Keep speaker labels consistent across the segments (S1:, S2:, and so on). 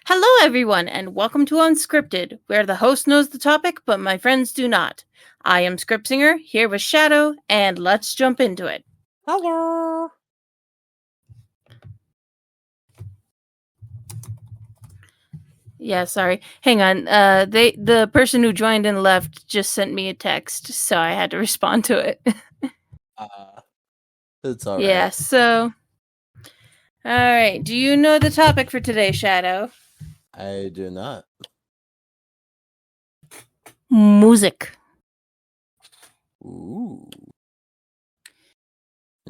S1: Hello, everyone, and welcome to Unscripted, where the host knows the topic, but my friends do not. I am Scriptsinger, here with Shadow, and let's jump into it.
S2: Hello.
S1: Yeah, sorry. Hang on. The person who joined and left just sent me a text, so I had to respond to it.
S2: It's all right.
S1: Yeah. So, all right. Do you know the topic for today, Shadow?
S2: I do not.
S1: Music.
S2: Ooh.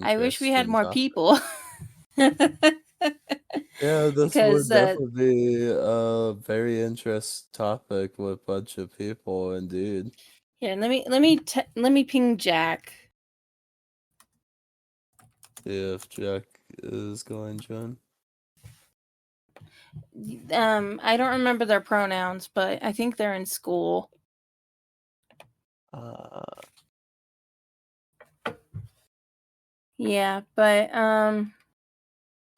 S1: I wish we had
S2: Interesting
S1: more
S2: topic.
S1: people.
S2: Yeah, this
S1: Because
S2: would definitely be a very interesting topic with a bunch of people, indeed.
S1: here, let me ping Jack.
S2: See if Jack is going to join.
S1: I don't remember their pronouns, but I think they're in school. Yeah, but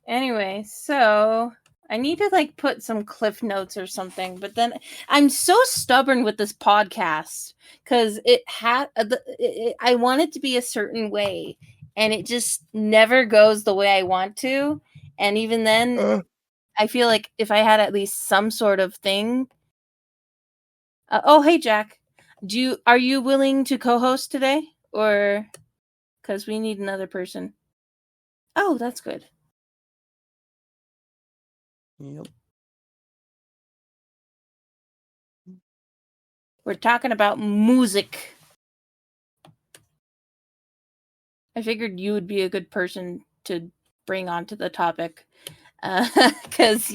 S1: anyway, so I need to put some cliff notes or something, but then I'm so stubborn with this podcast cuz I want it to be a certain way and it just never goes the way I want to, and even then I feel like if I had at least some sort of thing. Oh, hey Jack. Are you willing to co-host today, or cuz we need another person? Oh, that's good.
S2: Yep.
S1: We're talking about music. I figured you would be a good person to bring onto the topic, because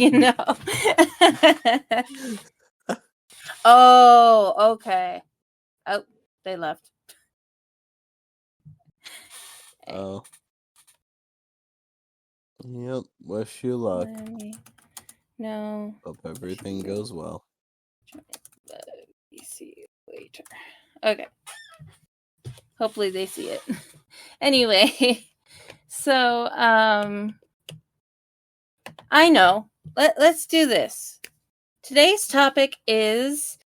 S1: Oh, okay. Oh, they left.
S2: Oh. Yep. Wish you luck.
S1: No.
S2: Hope everything goes well.
S1: See you later. Okay. Hopefully they see it. Anyway, so I know. Let's do this. Today's topic is.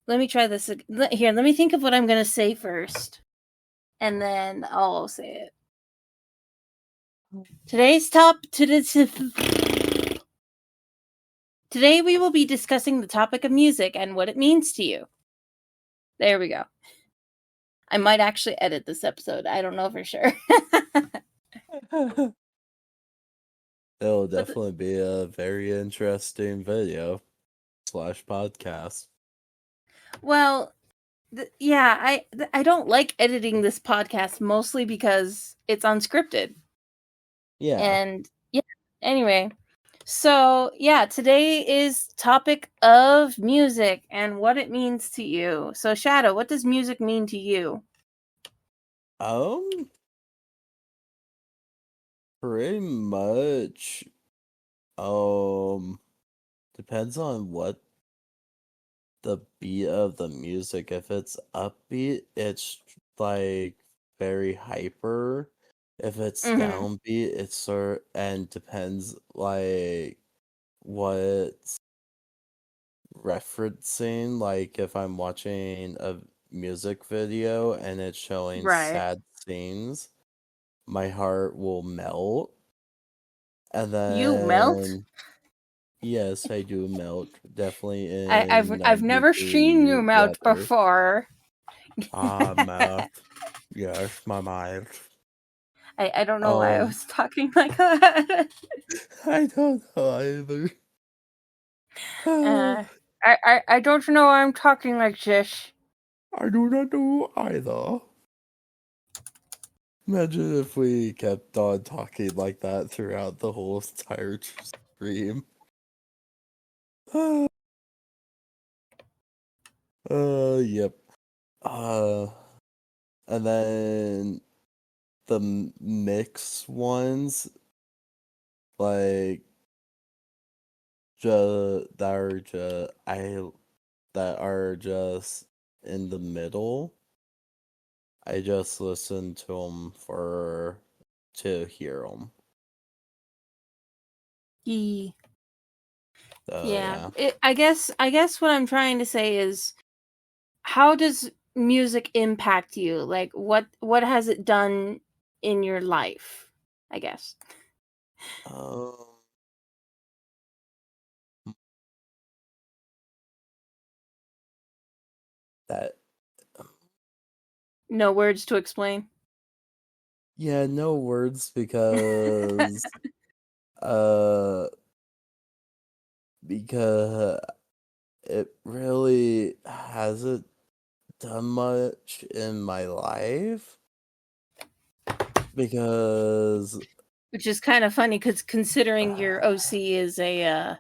S1: Let me try this here. Let me think of what I'm going to say first, and then I'll say it. Today we will be discussing the topic of music and what it means to you. There we go. I might actually edit this episode. I don't know for sure.
S2: It'll definitely be a very interesting video / podcast.
S1: Well, yeah, I don't like editing this podcast mostly because it's unscripted.
S2: Yeah.
S1: And yeah, anyway. So, yeah, today is topic of music and what it means to you. So, Shadow, what does music mean to you?
S2: Pretty much depends on what the beat of the music. If it's upbeat, it's like very hyper. If it's downbeat, it's and depends like what's referencing. Like if I'm watching a music video and it's showing sad scenes, my heart will melt. And then
S1: You melt?
S2: yes, I do melt. Definitely in
S1: I've never seen you melt
S2: weather.
S1: before.
S2: Mouth. Yes, my mouth.
S1: I don't know why I was talking like that.
S2: I don't know either.
S1: I don't know why I'm talking like this.
S2: I do not know either. Imagine if we kept on talking like that throughout the whole entire stream. Yep. And then the mix ones, like, that are just in the middle. I just listen to them to hear them. So
S1: Yeah.
S2: yeah.
S1: I guess what I'm trying to say is, how does music impact you? Like, what has it done in your life? I guess.
S2: Um, that
S1: No words to explain.
S2: yeah, no words because uh because it really hasn't done much in my life because
S1: Which is kind of funny because considering your OC is a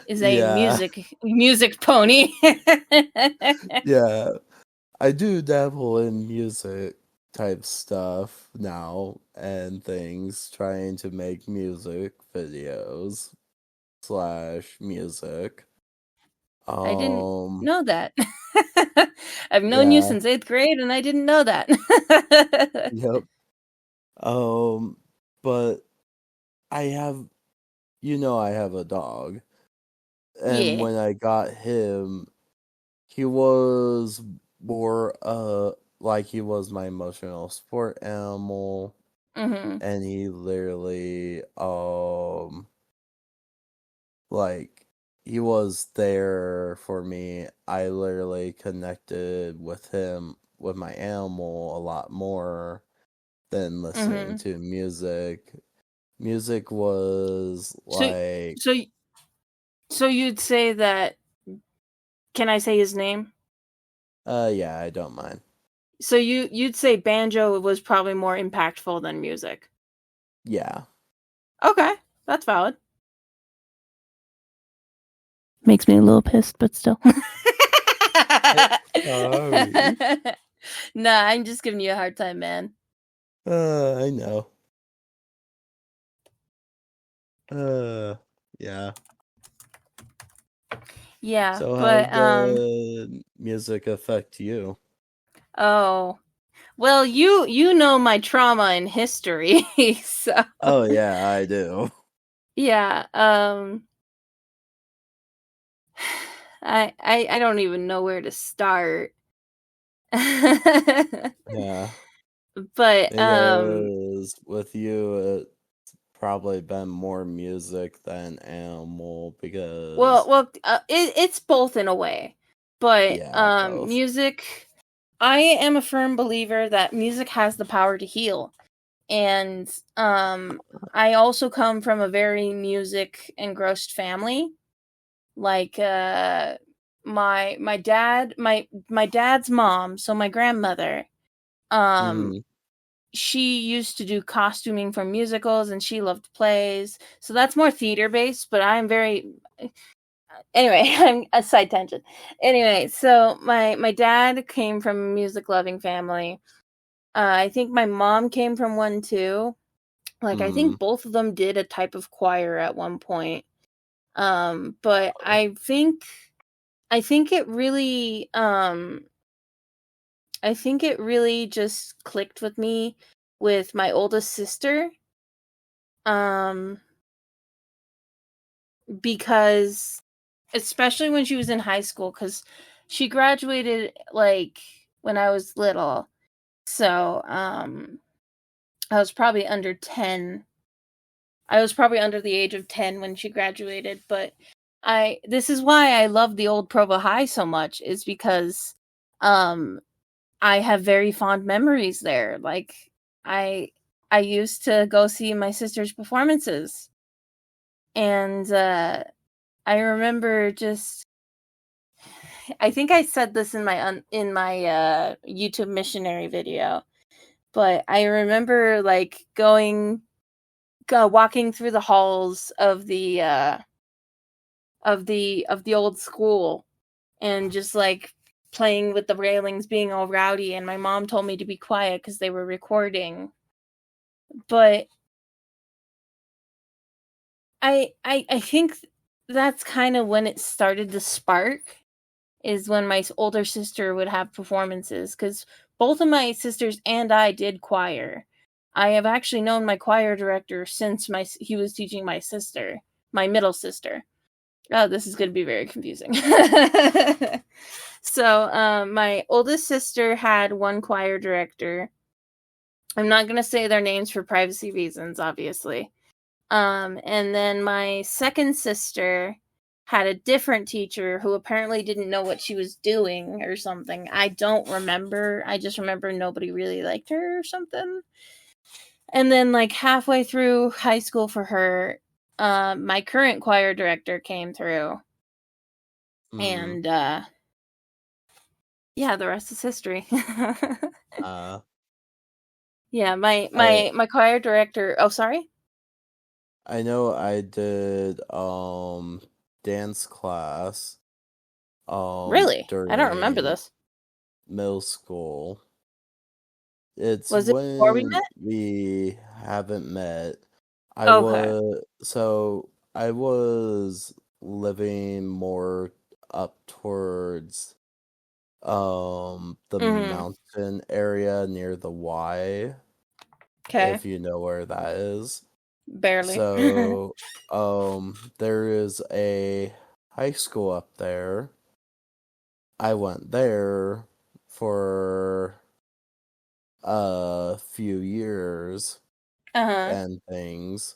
S2: yeah,
S1: music pony.
S2: yeah, I do dabble in music type stuff now and things, trying to make music videos slash music.
S1: I didn't
S2: Um,
S1: know that. I've known you
S2: yeah,
S1: since 8th grade, and I didn't know that.
S2: yep. Um, but I have, I have a dog, and
S1: Yeah.
S2: when I got him, he was more like he was my emotional support animal,
S1: Mhm.
S2: and he literally like he was there for me. I literally connected with him, with my animal, a lot more than listening
S1: Mhm.
S2: to music. Music was
S1: So
S2: like
S1: so so you'd say that, can I say his name?
S2: yeah, I don't mind.
S1: So you'd say banjo was probably more impactful than music.
S2: Yeah.
S1: Okay, that's valid. Makes me a little pissed, but still.
S2: Sorry.
S1: Nah, I'm just giving you a hard time, man.
S2: I know. Yeah.
S1: Yeah,
S2: So how
S1: but
S2: did music affect you?
S1: oh, well, you know my trauma and history, so
S2: Oh yeah, I do.
S1: yeah, I don't even know where to start.
S2: Yeah.
S1: But
S2: Because with you, it's probably been more music than animal because,
S1: it's both in a way. But
S2: yeah, both.
S1: music, I am a firm believer that music has the power to heal. And I also come from a very music engrossed family. Like my dad's mom, so my grandmother, um
S2: Mm,
S1: she used to do costuming for musicals and she loved plays. So that's more theater based, but I'm very anyway, I'm a side tangent. Anyway, so my dad came from a music loving family. I think my mom came from one too. Like I
S2: mm,
S1: think both of them did a type of choir at one point. But I think it really I think it really just clicked with me with my oldest sister. Um because especially when she was in high school, cuz she graduated like when I was little. So, I was probably under 10. I was probably under the age of 10 when she graduated, but I this is why I love the old Provo High so much, is because um I have very fond memories there. Like I I used to go see my sister's performances, and I remember just I think I said this in my YouTube missionary video, but I remember like walking through the halls of the old school, and just like playing with the railings, being all rowdy, and my mom told me to be quiet because they were recording. But I think that's kind of when it started to spark, is when my older sister would have performances, because both of my sisters and I did choir. I have actually known my choir director since he was teaching my sister, my middle sister. Oh, this is going to be very confusing. So, my oldest sister had one choir director. I'm not going to say their names for privacy reasons, obviously. And then my second sister had a different teacher who apparently didn't know what she was doing or something. I don't remember. I just remember nobody really liked her or something. And then, like, halfway through high school for her, my current choir director came through. And, yeah, the rest is history. Yeah, my choir director... Oh, sorry?
S2: I know I did dance class
S1: Really? I don't remember
S2: during
S1: this.
S2: middle school. It's
S1: Was it before we
S2: when
S1: met?
S2: we haven't met. I
S1: Okay.
S2: was living more up towards the mountain area near the Y,
S1: Okay.
S2: if you know where that is.
S1: Barely.
S2: So there is a high school up there. I went there for a few years and things.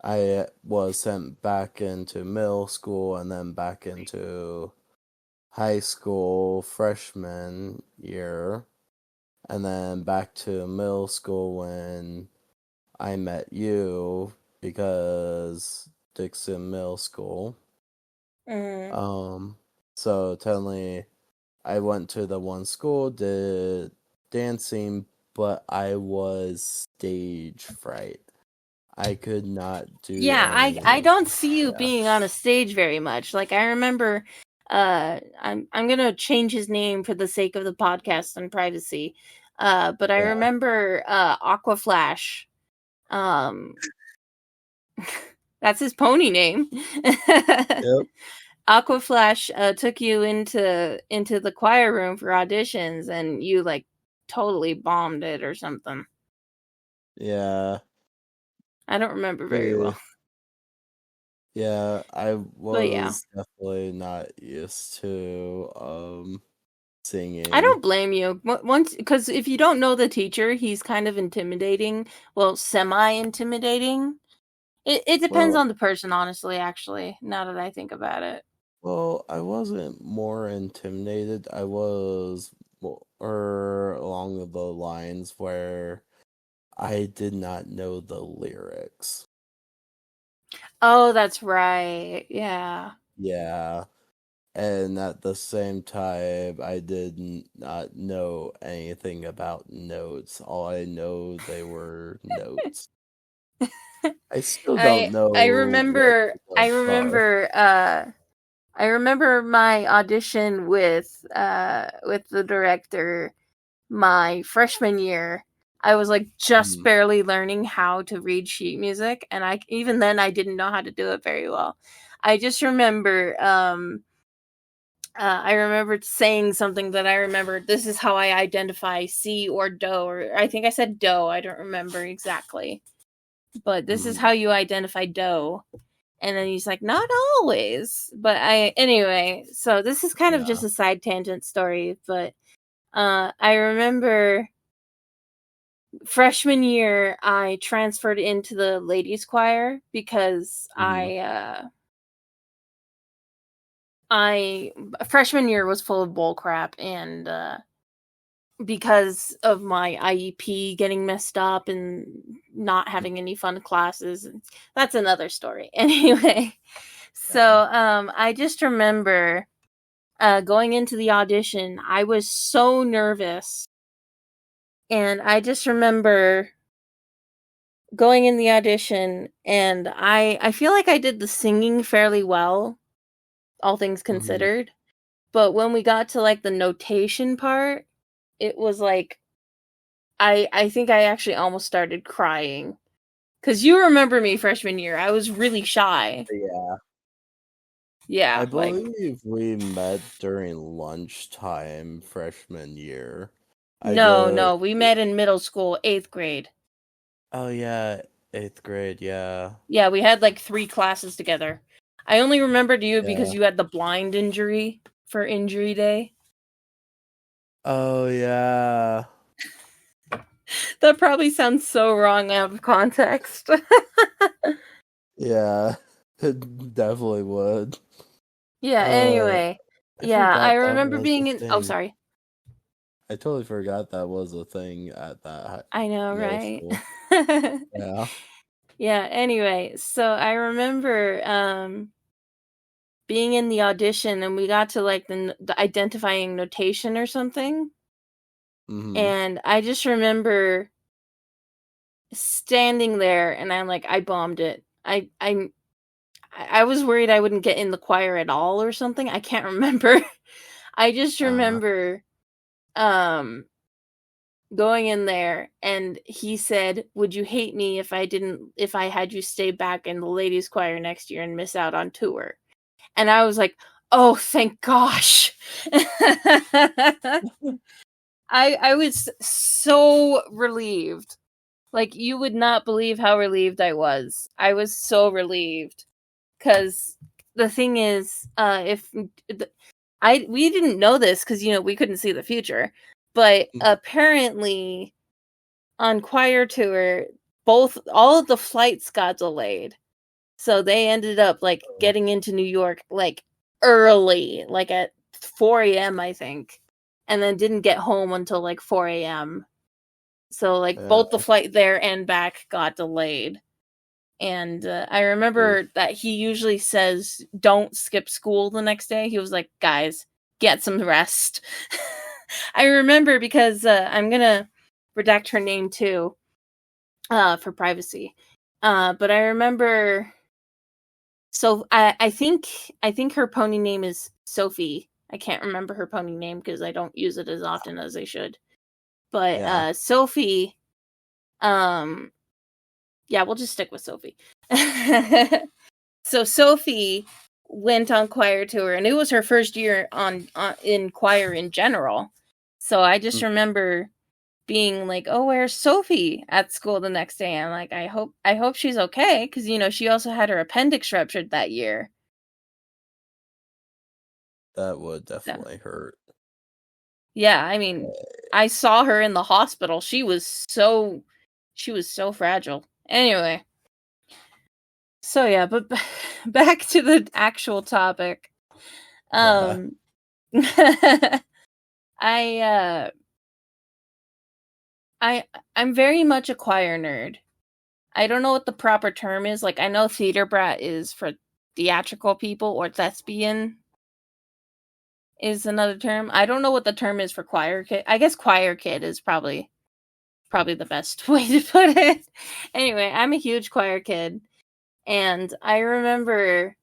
S2: I was sent back into middle school and then back into high school freshman year, and then back to middle school when I met you because Dixon Middle School. So technically I went to the one school, did dancing, but I was stage fright. I could not do
S1: Yeah, I don't see you being on a stage very much. Like, I remember I'm gonna change his name for the sake of the podcast and privacy. But I remember Aquaflash. That's his pony name.
S2: Yep.
S1: Aquaflash took you into the choir room for auditions, and you like totally bombed it or something.
S2: Yeah.
S1: I don't remember very well.
S2: Yeah, I was definitely not used to singing.
S1: I don't blame you. Once, because if you don't know the teacher, he's kind of intimidating. Well, semi-intimidating. It depends on the person, honestly. Actually, now that I think about it.
S2: Well, I wasn't more intimidated. I was more along the lines where I did not know the lyrics.
S1: Oh, that's right. Yeah.
S2: Yeah. And at the same time, I did not know anything about notes. All I know they were notes. I still don't know
S1: I remember
S2: what
S1: I remember my audition with the director my freshman year. I was like just barely learning how to read sheet music, and I even then I didn't know how to do it very well. I just remember I remember saying something that I remember, this is how I identify C or do, or I think I said do, I don't remember exactly. But this is how you identify do. And then he's like, not always. But anyway, so this is kind of just a side tangent story, but I remember freshman year I transferred into the ladies choir because I freshman year was full of bull crap, and because of my IEP getting messed up and not having any fun classes, that's another story. Anyway, so I just remember going into the audition, I was so nervous, and I just remember going in the audition, and I feel like I did the singing fairly well, all things considered. But when we got to like the notation part, it was like I think I actually almost started crying. Cause you remember me freshman year. I was really shy.
S2: Yeah.
S1: Yeah.
S2: I believe we met during lunchtime freshman year.
S1: No, we met in middle school, 8th grade.
S2: Oh yeah, 8th grade, yeah.
S1: Yeah, we had like 3 classes together. I only remembered you because
S2: Yeah.
S1: you had the blind injury for injury day.
S2: Oh yeah.
S1: That probably sounds so wrong out of context.
S2: Yeah. It definitely would.
S1: Yeah, anyway.
S2: I
S1: Yeah, I
S2: forgot that
S1: remember
S2: was a
S1: being in oh
S2: thing.
S1: sorry.
S2: I totally forgot that was a thing at that
S1: I know,
S2: middle
S1: right?
S2: school. Yeah.
S1: Yeah, anyway, so I remember being in the audition and we got to like the identifying notation or something.
S2: Mm-hmm.
S1: And I just remember standing there and I'm like, I bombed it. I was worried I wouldn't get in the choir at all or something. I can't remember. I just
S2: Uh-huh.
S1: remember um going in there and he said, "Would you hate me if I had you stay back in the ladies choir next year and miss out on tour?" And I was like, "Oh, thank gosh." I was so relieved. Like you would not believe how relieved I was. I was so relieved cuz the thing is if we didn't know this cuz we couldn't see the future, but apparently on choir tour all of the flights got delayed. So they ended up like getting into New York like early, like at 4 a.m. I think, and then didn't get home until like 4 a.m. So like
S2: Yeah.
S1: both the flight there and back got delayed. And I remember that he usually says, "Don't skip school the next day." He was like, "Guys, get some rest." I remember because I'm gonna redact her name too, for privacy. But I remember. So I think her pony name is Sophie. I can't remember her pony name because I don't use it as often as I should. But
S2: Yeah.
S1: Sophie, um, yeah, we'll just stick with Sophie. So Sophie went on choir tour, and it was her first year on in choir in general. So I just
S2: Mm.
S1: remember being like, "Oh, where's Sophie?" at school the next day. I'm like, I hope she's okay because she also had her appendix ruptured that year.
S2: That would
S1: So,
S2: definitely hurt.
S1: yeah, I mean, I saw her in the hospital. She was so fragile. Anyway, so yeah, but back to the actual topic.
S2: Yeah.
S1: Um I I I'm very much a choir nerd. I don't know what the proper term is. Like I know theater brat is for theatrical people or thespian is another term. I don't know what the term is for choir kid. I guess choir kid is probably the best way to put it. Anyway, I'm a huge choir kid and I remember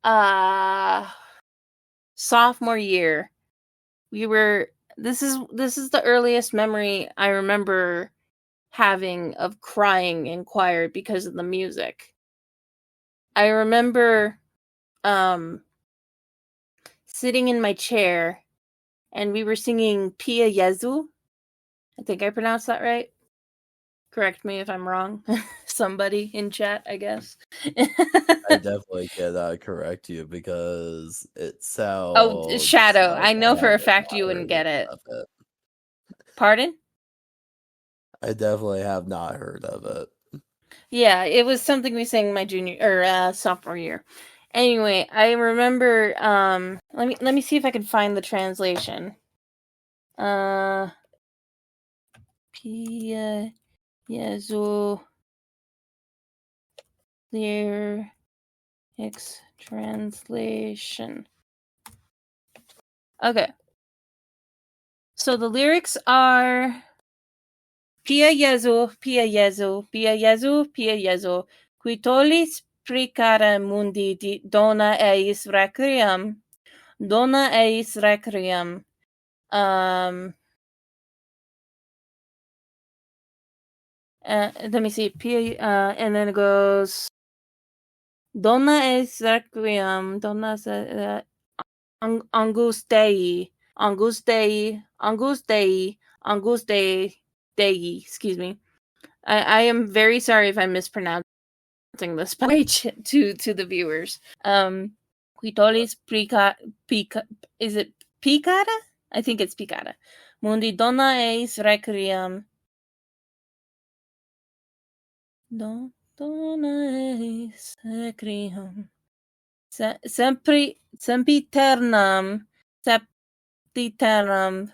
S1: uh sophomore year we were this is the earliest memory I remember having of crying in choir because of the music. I remember um sitting in my chair and we were singing Pia Jesu. I think I pronounced that right. Correct me if I'm wrong. Somebody in chat, I guess.
S2: I definitely cannot correct you because it
S1: Oh,
S2: sounds
S1: Shadow.
S2: like
S1: I
S2: I
S1: know for a
S2: haven't
S1: fact
S2: not
S1: you wouldn't
S2: heard
S1: get it.
S2: of it.
S1: Pardon?
S2: I definitely have not heard of it.
S1: Yeah, it was something we sang my junior or sophomore year. Anyway, I remember let me see if I can find the translation. Uh Pia Jesu lyrics translation. Okay. So the lyrics are Pia Jesu, Pia Jesu, Pia Jesu, Pia Jesu, qui tollis precara mundi dona eis requiem, dona eis requiem. Let me see, Pia, and then it goes, dona eis requiem, dona Angus Dei, Angus Dei, Angus Dei, Angus Dei, Dei, excuse me. I am very sorry if I mispronounced. this by to the viewers. Quitolis pica is it picada? I think it's picada. Mundi donna eis requiem. Donna eis requiem. Sempiternam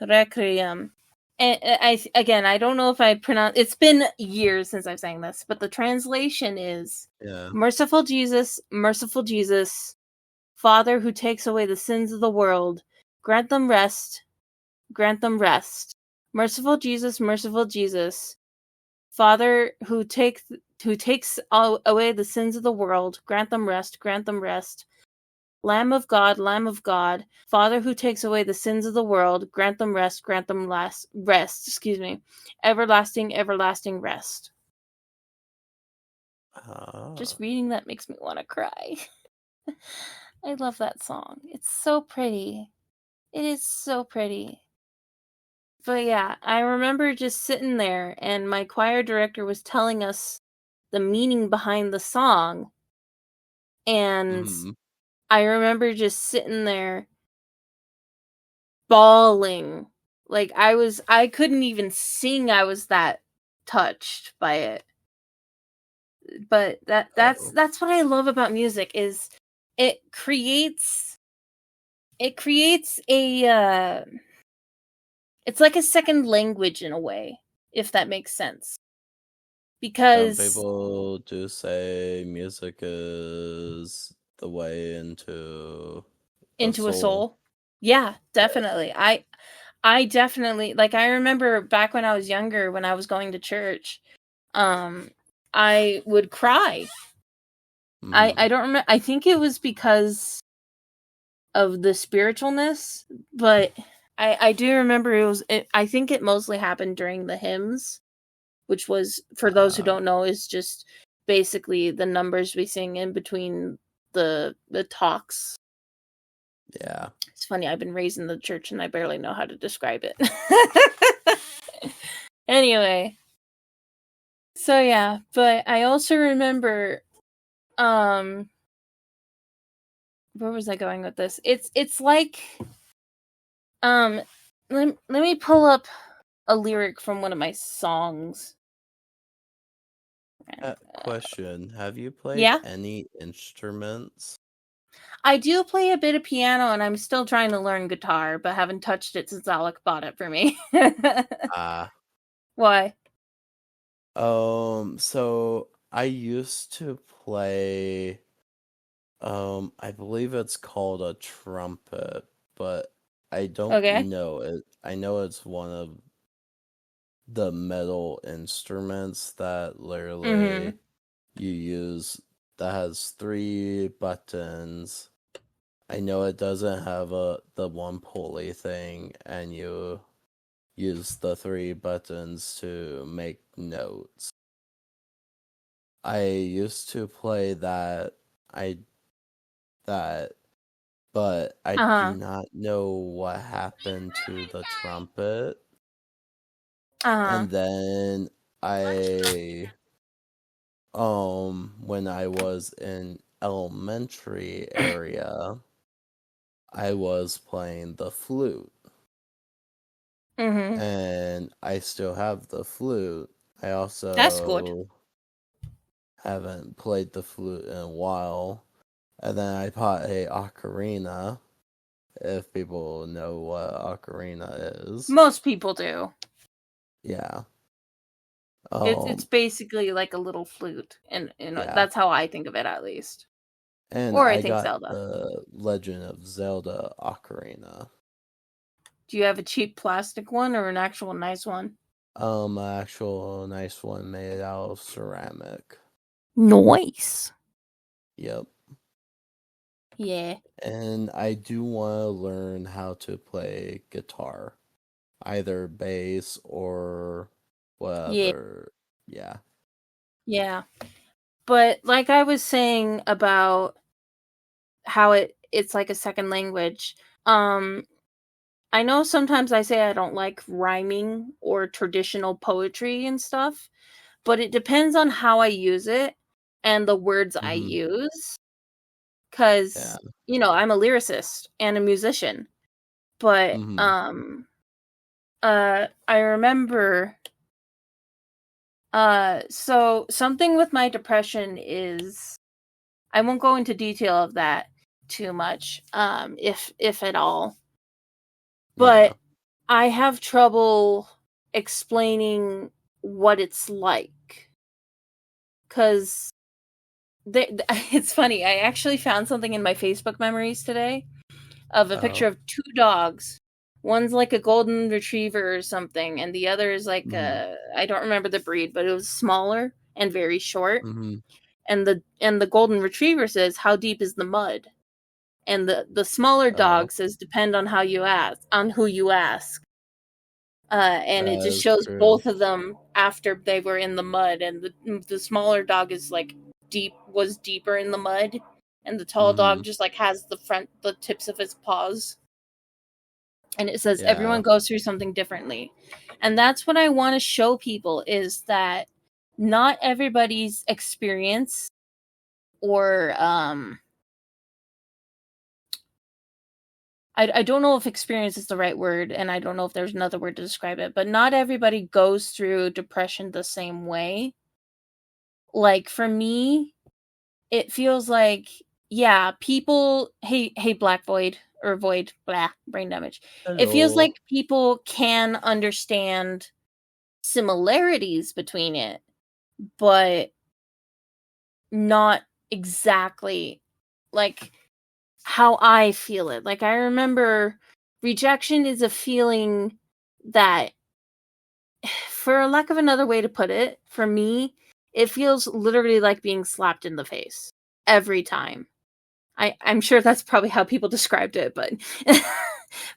S1: requiem. And I don't know if I pronounce. It's been years since I've sang this, but the translation is merciful Jesus, Father who takes away the sins of the world, grant them rest, Merciful Jesus, Father who takes away the sins of the world, grant them rest, Lamb of God, Father who takes away the sins of the world, grant them rest, everlasting rest. Just reading that makes me want to cry. I love that song. It's so pretty. It is so pretty. But yeah, I remember just sitting there and my choir director was telling us the meaning behind the song. And I remember just sitting there bawling. Like I couldn't even sing. I was that touched by it. But that's what I love about music is it creates a it's like a second language in a way, if that makes sense. Because
S2: some people do say music is the way into
S1: a soul. Yeah, definitely. I definitely, like, I remember back when I was younger, when I was going to church, I would cry. I don't remember. I think it was because of the spiritualness, but I do remember I think it mostly happened during the hymns, which was, for those who don't know, is just basically the numbers we sing in between the talks.
S2: Yeah.
S1: It's funny, I've been raised in the church and I barely know how to describe it. Anyway. So yeah, but I also remember where was I going with this? It's like let me pull up a lyric from one of my songs.
S2: Question, have you played any instruments?
S1: I do play a bit of piano and I'm still trying to learn guitar, but haven't touched it since Alec bought it for me. Why?
S2: So I used to play I believe it's called a trumpet, but I don't know it. I know it's one of the metal instruments that literally you use that has 3 buttons. I know it doesn't have the one pulley thing, and you use the 3 buttons to make notes. I used to play that. But I do not know what happened to the trumpet. And then when I was in elementary area, I was playing the flute. And I still have the flute. I also haven't played the flute in a while. And then I bought a ocarina, if people know what ocarina is.
S1: Most people do.
S2: Yeah.
S1: It's basically like a little flute, and that's how I think of it, at least.
S2: And
S1: or I think
S2: got
S1: Zelda.
S2: The Legend of Zelda ocarina.
S1: Do you have a cheap plastic one or an actual nice one?
S2: An actual nice one made out of ceramic.
S1: Nice.
S2: Yep.
S1: Yeah.
S2: And I do want to learn how to play guitar, either bass or whatever. Yeah.
S1: Yeah. But like I was saying about how it's like a second language, I know sometimes I say I don't like rhyming or traditional poetry and stuff, but it depends on how I use it. and the words I
S2: Mhm.
S1: use. Because,
S2: Yeah.
S1: I'm a lyricist and a musician. But
S2: Mhm.
S1: I remember so something with my depression is, I won't go into detail of that too much, if at all.
S2: Yeah.
S1: But I have trouble explaining what it's like. Cause it's funny. I actually found something in my Facebook memories today of a
S2: Oh.
S1: picture of two dogs. One's like a golden retriever or something, and the other is like
S2: Mhm.
S1: I don't remember the breed, but it was smaller and very short.
S2: Mhm.
S1: And the golden retriever says, "How deep is the mud?" And the smaller
S2: Oh.
S1: dog says, "Depend on how you ask, on who you ask." And it
S2: That
S1: just
S2: is
S1: shows
S2: true.
S1: both of them after they were in the mud, and the smaller dog is like was deeper in the mud, and the tall dog
S2: Mhm.
S1: just like has the tips of his paws. And it says
S2: Yeah.
S1: everyone goes through something differently, and that's what I want to show people, is that not everybody's experience, or I don't know if experience is the right word, and I don't know if there's another word to describe it, but not everybody goes through depression the same way. Like for me, it feels like, yeah, people, hey Black Void, or Void, blah, brain damage. It feels
S2: Hello.
S1: like people can understand similarities between it, but not exactly like how I feel it. Like I remember rejection is a feeling that, for lack of another way to put it, for me, it feels literally like being slapped in the face every time. I'm sure that's probably how people described it, but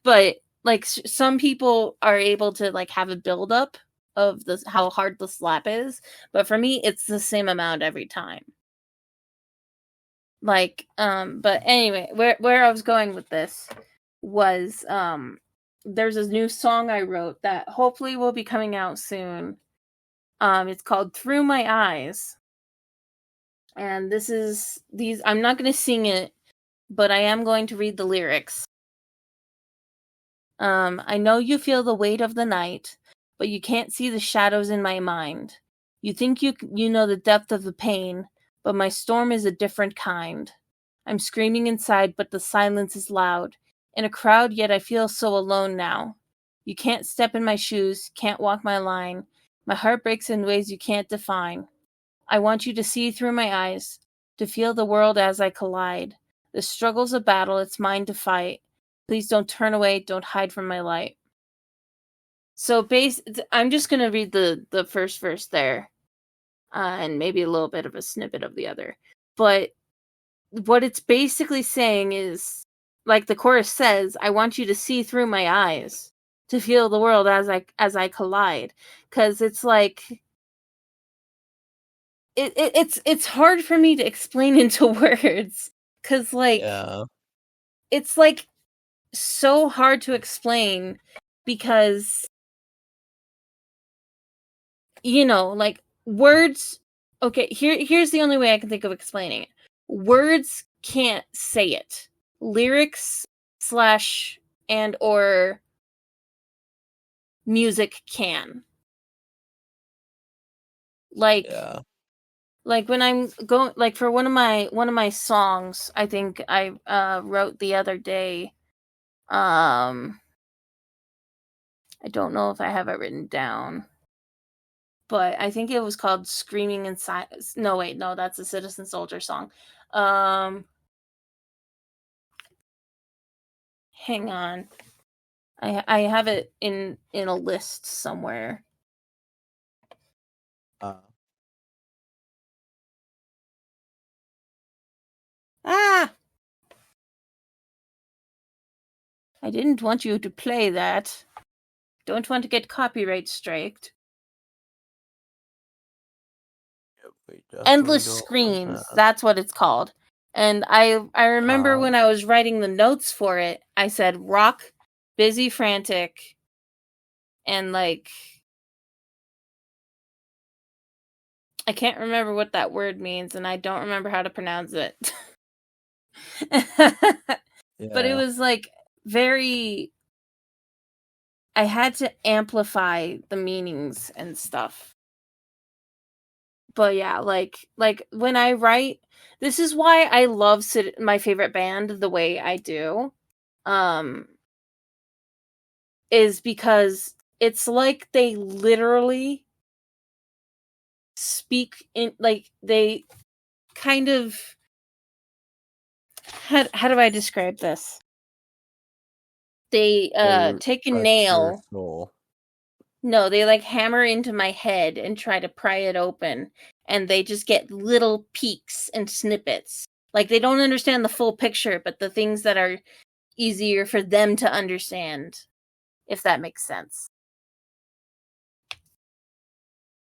S1: but like some people are able to like have a buildup of this, how hard the slap is, but for me it's the same amount every time. Like but anyway, where I was going with this was, there's a new song I wrote that hopefully will be coming out soon. It's called Through My Eyes, and this is these I'm not going to sing it, but I am going to read the lyrics. I know you feel the weight of the night, but you can't see the shadows in my mind. You think you know the depth of the pain, but my storm is a different kind. I'm screaming inside, but the silence is loud. In a crowd, yet I feel so alone now. You can't step in my shoes, can't walk my line. My heart breaks in ways you can't define. I want you to see through my eyes, to feel the world as I collide. The struggle's a battle, it's mine to fight. Please don't turn away, don't hide from my light. So I'm just gonna read the first verse there, and maybe a little bit of a snippet of the other. But what it's basically saying is, like the chorus says, I want you to see through my eyes, to feel the world as I collide. Because it's like it's hard for me to explain into words. Because like
S2: Yeah.
S1: it's like so hard to explain, because like words. Okay, here's the only way I can think of explaining it. Words can't say it. Lyrics slash and or music can. Like
S2: Yeah.
S1: when I'm going, like for one of my songs, I think I wrote the other day. I don't know if I have it written down, but I think it was called "Screaming Inside." No, wait, no, that's a Citizen Soldier song. Um, Hang on, I have it in a list somewhere.
S2: Uh,
S1: Ah, I didn't want you to play that. Don't want to get copyright striked.
S2: we definitely
S1: Endless
S2: don't want
S1: Screams,
S2: that.
S1: that's what it's called. And I remember
S2: Uh,
S1: when I was writing the notes for it, I said rock, busy, frantic, and I can't remember what that word means, and I don't remember how to pronounce it. But it
S2: Yeah.
S1: was like very. I had to amplify the meanings and stuff. But yeah, like when I write, this is why I love my favorite band the way I do. Is because it's like they literally speak in, like, they kind of, how do I describe this? They
S2: They
S1: take a
S2: touch your
S1: nail.
S2: soul.
S1: No, they like hammer into my head and try to pry it open, and they just get little peaks and snippets. Like, they don't understand the full picture, but the things that are easier for them to understand, if that makes sense.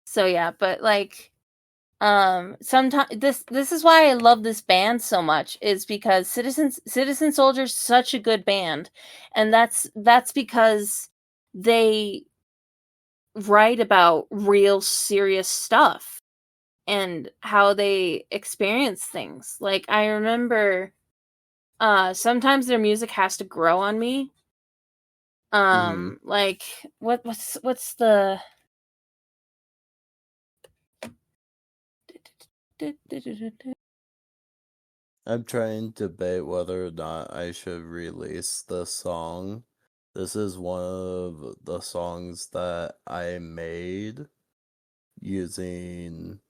S1: So yeah, but like, sometimes this is why I love this band so much, is because Citizen Soldier's such a good band, and that's because they write about real serious stuff and how they experience things. Like, I remember sometimes their music has to grow on me. Like, what's the
S2: I'm trying to debate whether or not I should release this song. This is one of the songs that I made using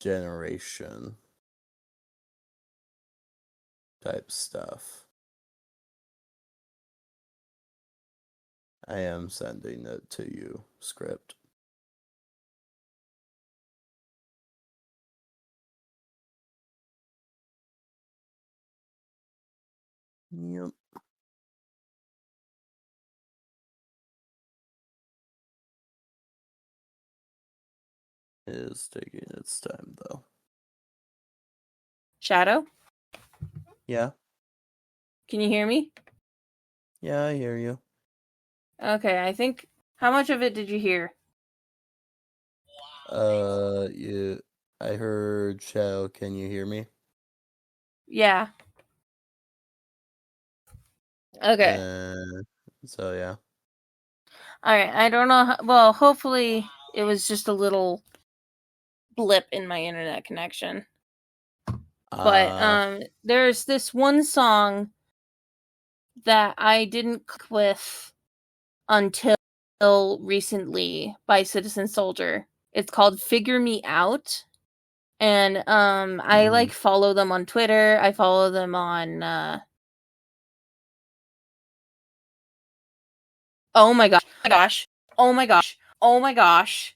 S2: generation type stuff. I am sending it to you, script. Yep. It is taking its time though.
S1: Shadow?
S2: Yeah.
S1: Can you hear me?
S2: Yeah, I hear you.
S1: Okay, I think, how much of it did you hear?
S2: I heard Shadow, can you hear me?
S1: Yeah. Okay.
S2: So yeah.
S1: All right. I don't know. Well, hopefully it was just a little blip in my internet connection. But there's this one song that I didn't click with until recently by Citizen Soldier. It's called Figure Me Out. And I like follow them on Twitter. I follow them on oh my gosh. Oh my gosh. Oh my gosh. Oh my gosh.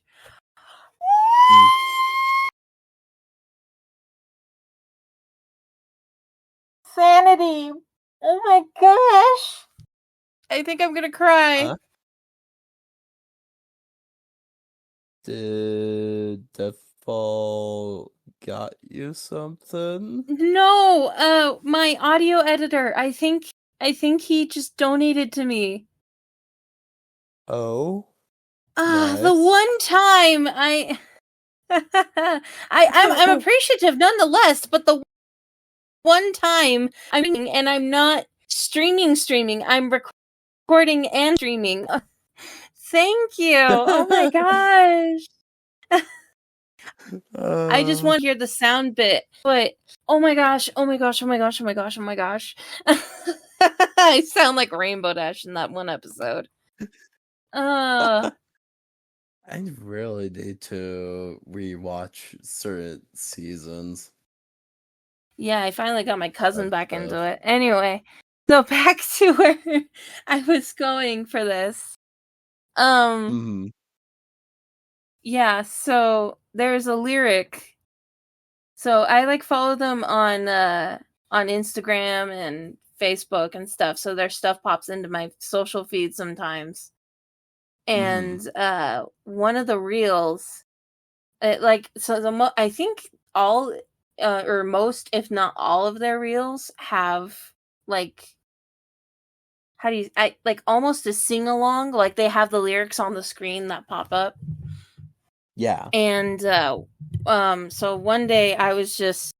S1: Sanity. Oh my gosh. I think I'm gonna cry.
S2: Huh? Did Deathfall got you something?
S1: No, my audio editor. I think he just donated to me.
S2: Oh,
S1: The
S2: nice.
S1: one time I'm appreciative nonetheless, but the one time I'm not streaming. I'm recording and streaming. Thank you. Oh my gosh. I just want to hear the sound bit. But oh my gosh. I sound like Rainbow Dash in that one episode.
S2: I really need to rewatch certain seasons.
S1: Yeah, I finally got my cousin back into it. Anyway, so back to where I was going for this. Yeah, so there's a lyric. So I like follow them on Instagram and Facebook and stuff. So their stuff pops into my social feed sometimes. And one of the reels, I think all or most, if not all of their reels have like, like almost a sing along, like they have the lyrics on the screen that pop up.
S2: Yeah.
S1: And so one day I was just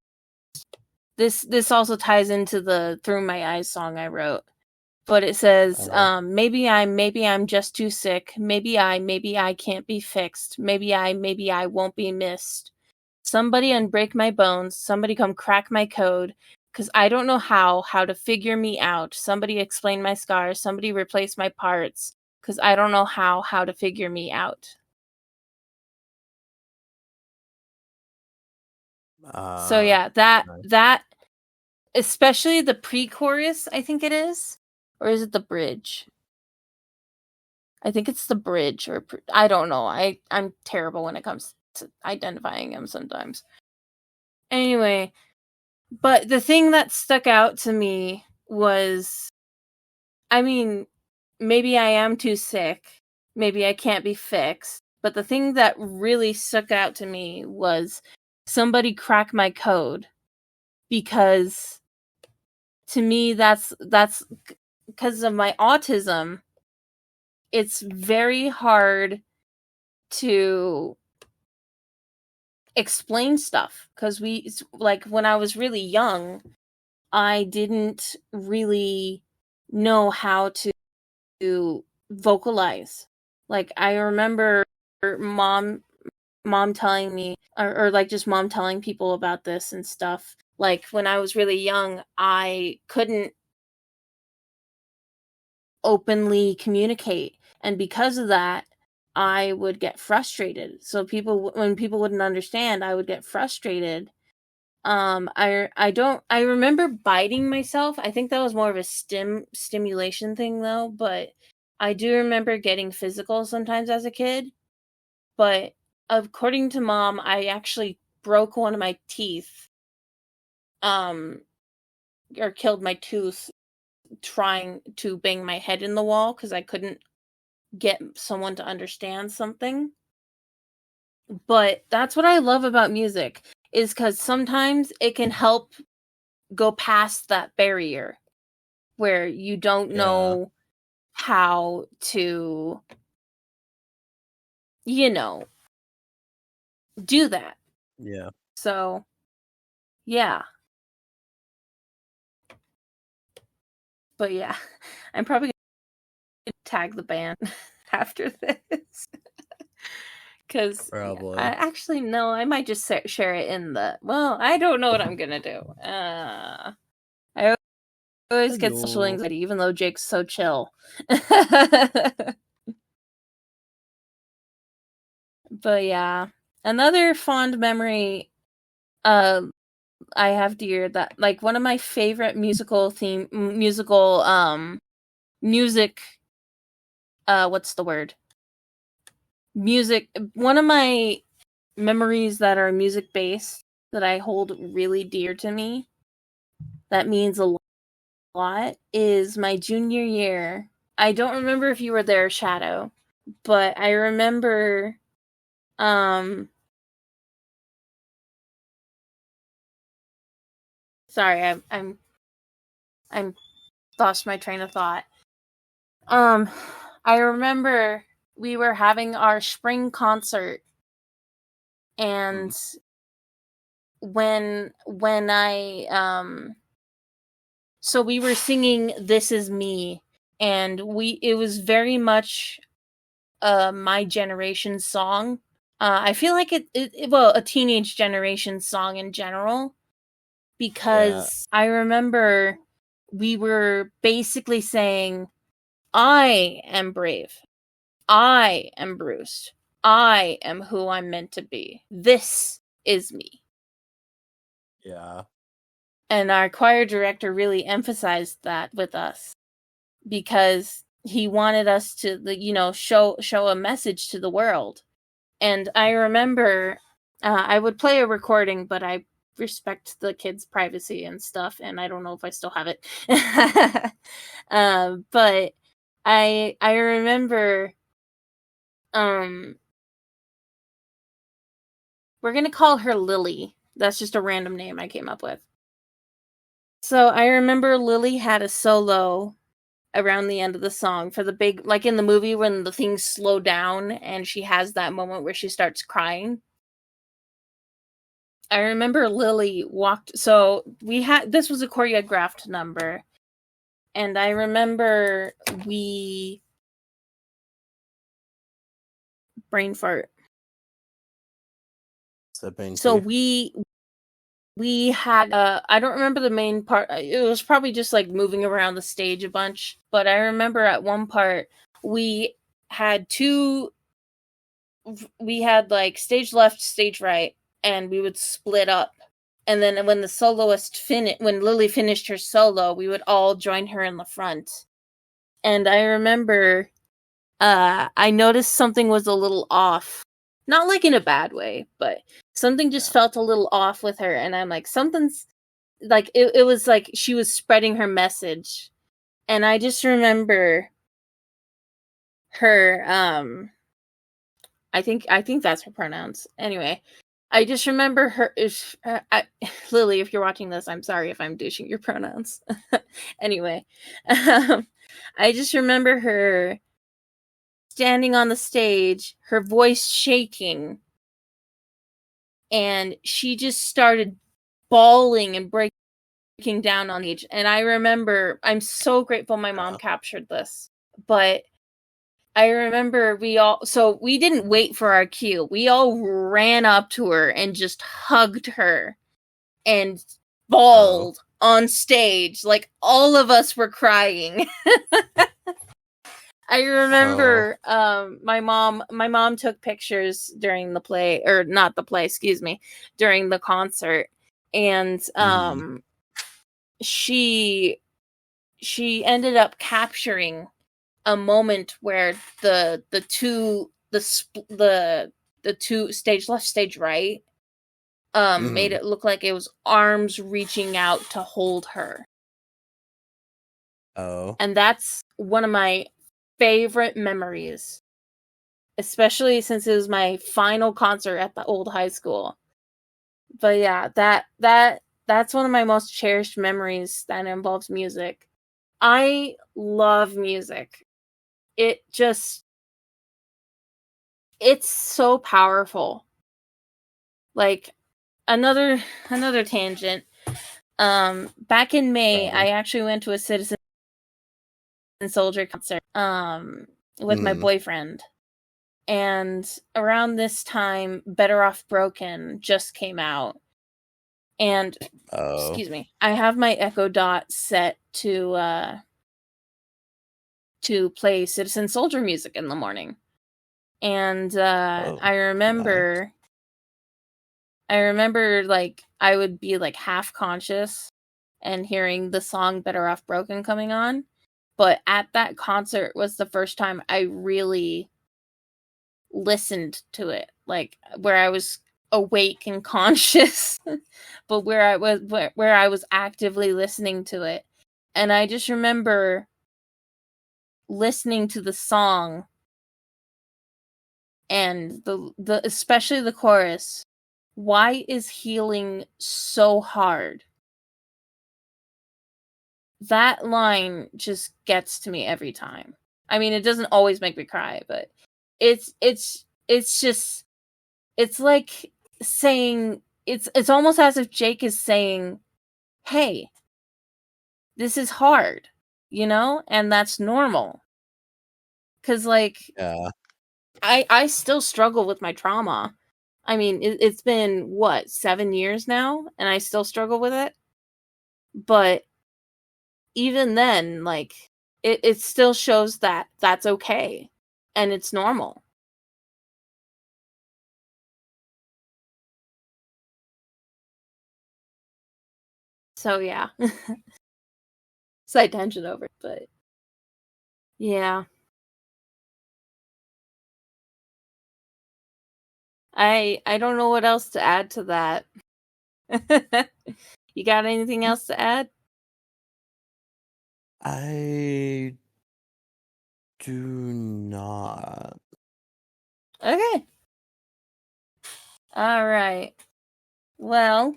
S1: this also ties into the Through My Eyes song I wrote. But it says, maybe I'm just too sick. Maybe I can't be fixed. Maybe I won't be missed. Somebody unbreak my bones. Somebody come crack my code. 'Cause I don't know how to figure me out. Somebody explain my scars. Somebody replace my parts. 'Cause I don't know how to figure me out. So yeah, that especially the pre-chorus, I think it is, or is it the bridge? I think it's the bridge, or I don't know. I'm terrible when it comes to identifying them sometimes. Anyway, but the thing that stuck out to me was, I mean, maybe I am too sick. Maybe I can't be fixed. But the thing that really stuck out to me was somebody crack my code, because to me that's because of my autism. It's very hard to explain stuff, because like when I was really young, I didn't really know how to vocalize. Like I remember mom telling me, or like just mom telling people about this and stuff. Like when I was really young, I couldn't openly communicate, and because of that I would get frustrated. So when people wouldn't understand, I would get frustrated. I remember biting myself. I think that was more of a stimulation thing though, but I do remember getting physical sometimes as a kid. But according to mom, I actually broke one of my teeth, um or killed my tooth trying to bang my head in the wall because I couldn't get someone to understand something. But that's what I love about music, is because sometimes it can help go past that barrier where you don't know how to, do that.
S2: Yeah.
S1: So, yeah. But yeah, I'm probably going to tag the band after this. Because
S2: Probably.
S1: I actually, no, I might just share it in I don't know what I'm going to do. I always get social anxiety, even though Jake's so chill. But yeah, another fond memory I have dear, that like one of my favorite music, what's the word? Music, one of my memories that are music based that I hold really dear to me, that means a lot, is my junior year. I don't remember if you were there, Shadow, but I remember sorry, I'm lost my train of thought. I remember we were having our spring concert, and when I so we were singing This Is Me, and it was very much my generation song. I feel like it a teenage generation song in general, because I remember we were basically saying, I am brave. I am Bruce. I am who I'm meant to be. This is me.
S2: Yeah.
S1: And our choir director really emphasized that with us, because he wanted us to, show a message to the world. And I remember I would play a recording, but I respect the kids' privacy and stuff, and I don't know if I still have it. But I remember, we're gonna call her Lily. That's just a random name I came up with. So I remember Lily had a solo, around the end of the song for the big, like in the movie when the things slow down and she has that moment where she starts crying. I remember Lily walked, so this was a choreographed number, and I remember brain fart. So we had I don't remember the main part. It was probably just like moving around the stage a bunch, but I remember at one part we had like stage left, stage right, and we would split up. And then when when Lily finished her solo, we would all join her in the front. And I remember I noticed something was a little off. Not like in a bad way, but something just felt a little off with her. And I'm like, something's like, it was like she was spreading her message. And I just remember her, I think that's her pronouns. Anyway, I just remember her, Lily, if you're watching this, I'm sorry if I'm douching your pronouns. Anyway, I just remember her standing on the stage, her voice shaking, and she just started bawling and breaking down on each. And I remember, I'm so grateful my mom captured this, but I remember we didn't wait for our cue. We all ran up to her and just hugged her and bawled on stage. Like all of us were crying. I remember my mom took pictures during the play, or not the play, excuse me, during the concert. And she ended up capturing a moment where the two stage left, stage right made it look like it was arms reaching out to hold her. And that's one of my favorite memories, especially since it was my final concert at the old high school. But yeah, that's one of my most cherished memories that involves music. I love music. It's so powerful. Like another tangent. Back in May, I actually went to a Citizen Soldier concert with my boyfriend. And around this time, Better Off Broken just came out. And excuse me, I have my Echo Dot set to play Citizen Soldier music in the morning. And I remember like I would be like half conscious and hearing the song Better Off Broken coming on. But at that concert was the first time I really listened to it, like where I was awake and conscious, but where I was actively listening to it. And I just remember listening to the song and the especially the chorus. Why is healing so hard? That line just gets to me every time. I mean, it doesn't always make me cry, but it's just, it's like saying, it's almost as if Jake is saying, hey, this is hard, and that's normal. Because like, I still struggle with my trauma. I mean, it's been what, 7 years now, and I still struggle with it. But even then, like, it still shows that that's okay and it's normal. So yeah. Side tangent over, but yeah. I don't know what else to add to that. You got anything else to add?
S2: I do not.
S1: Okay. All right. Well,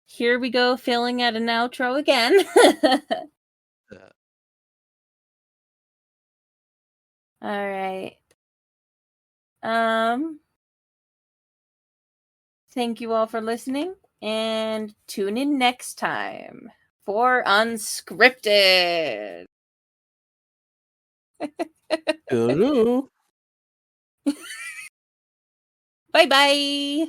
S1: here we go, failing at an outro again. All right. Thank you all for listening, and tune in next time for Unscripted.
S2: Toodaloo.
S1: Bye bye.